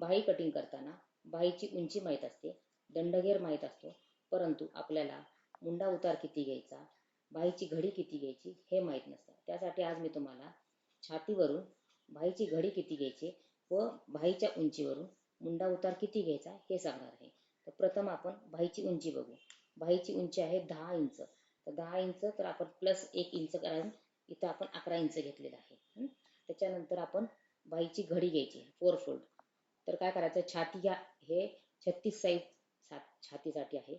बाही कटिंग करताना बाहीची उंची माहीत असते, दंडघेर माहीत असतो, परंतु आपल्याला मुंडा उतार किती घ्यायचा, बाहीची घडी किती घ्यायची हे माहीत नसतं. त्यासाठी आज मी तुम्हाला छातीवरून बाहीची घडी किती घ्यायची व बाहीच्या उंचीवरून मुंडा उतार किती घ्यायचा हे सांगणार आहे. तर प्रथम आपण बाहीची उंची बघू. बाहीची उंची आहे 10 इंच. तर 10 इंच तर आपण प्लस 1 इंच कारण इथं आपण 11 इंच घेतलेलं आहे. त्याच्यानंतर आपण बाहीची घडी घ्यायची 4 फोल्ड. तर काय करायचं, छाती हे 36 साईज छातीसाठी आहे,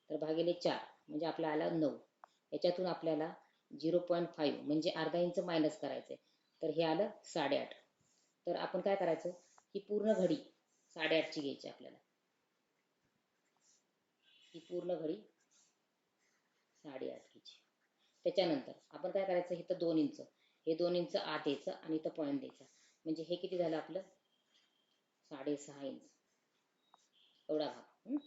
तर भागिले 4 म्हणजे आपला आला 9. याच्यातून आपल्याला 0.5 म्हणजे अर्धा इंच मायनस करायचं आहे, तर हे आलं 8.5. तर आपण काय करायचं, ही पूर्ण घडी 8.5ची घ्यायची आपल्याला. ही पूर्ण घडी 8.5 घ्यायची. त्याच्यानंतर आपण काय करायचं, इथं 2 इंच, हे 2 इंच आत यायचं आणि इथं पॉईंट द्यायचा, म्हणजे हे किती झालं आपलं 6.5 इंच एवढा भाग.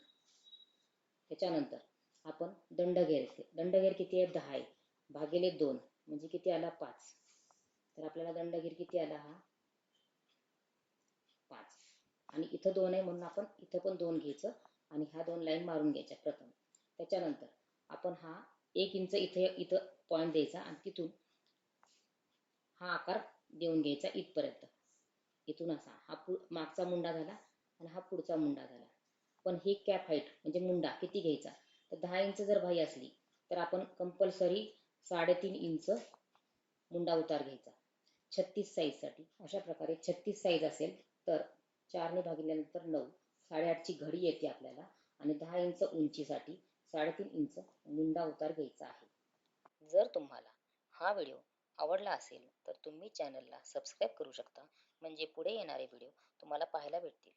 त्याच्यानंतर आपण दंडघेर किती आहे 10 आहे, भागिले 2 म्हणजे किती आला 5. तर आपल्याला दंडघेर किती आला हा 5. आणि इथं 2 आहे म्हणून आपण इथं पण 2 घ्यायचं आणि ह्या 2 लाईन मारून घ्यायच्या प्रथम. त्याच्यानंतर आपण हा 1 इंच इथं पॉईंट द्यायचा आणि तिथून हा आकार देऊन घ्यायचा इथपर्यंत. इथून असा हा मागचा मुंडा झाला आणि हा पुढचा मुंडा झाला. पण ही कॅप हाईट म्हणजे मुंडा किती घ्यायचा, तर 10 इंच जर बाही असली तर आपण कंपल्सरी 3.5 इंच मुंडा उतार घ्यायचा 36 साईजसाठी. अशा प्रकारे 36 साईज असेल तर 4 ने भागिल्यानंतर 9, 8.5ची घडी येते आपल्याला आणि 10 इंच उंचीसाठी 3.5 इंच मुंडा उतार घ्यायचा आहे. जर तुम्हाला हा व्हिडिओ आवडला असेल तर तुम्ही चॅनलला सबस्क्राईब करू शकता, म्हणजे पुढे येणारे व्हिडिओ तुम्हाला पाहायला भेटतील.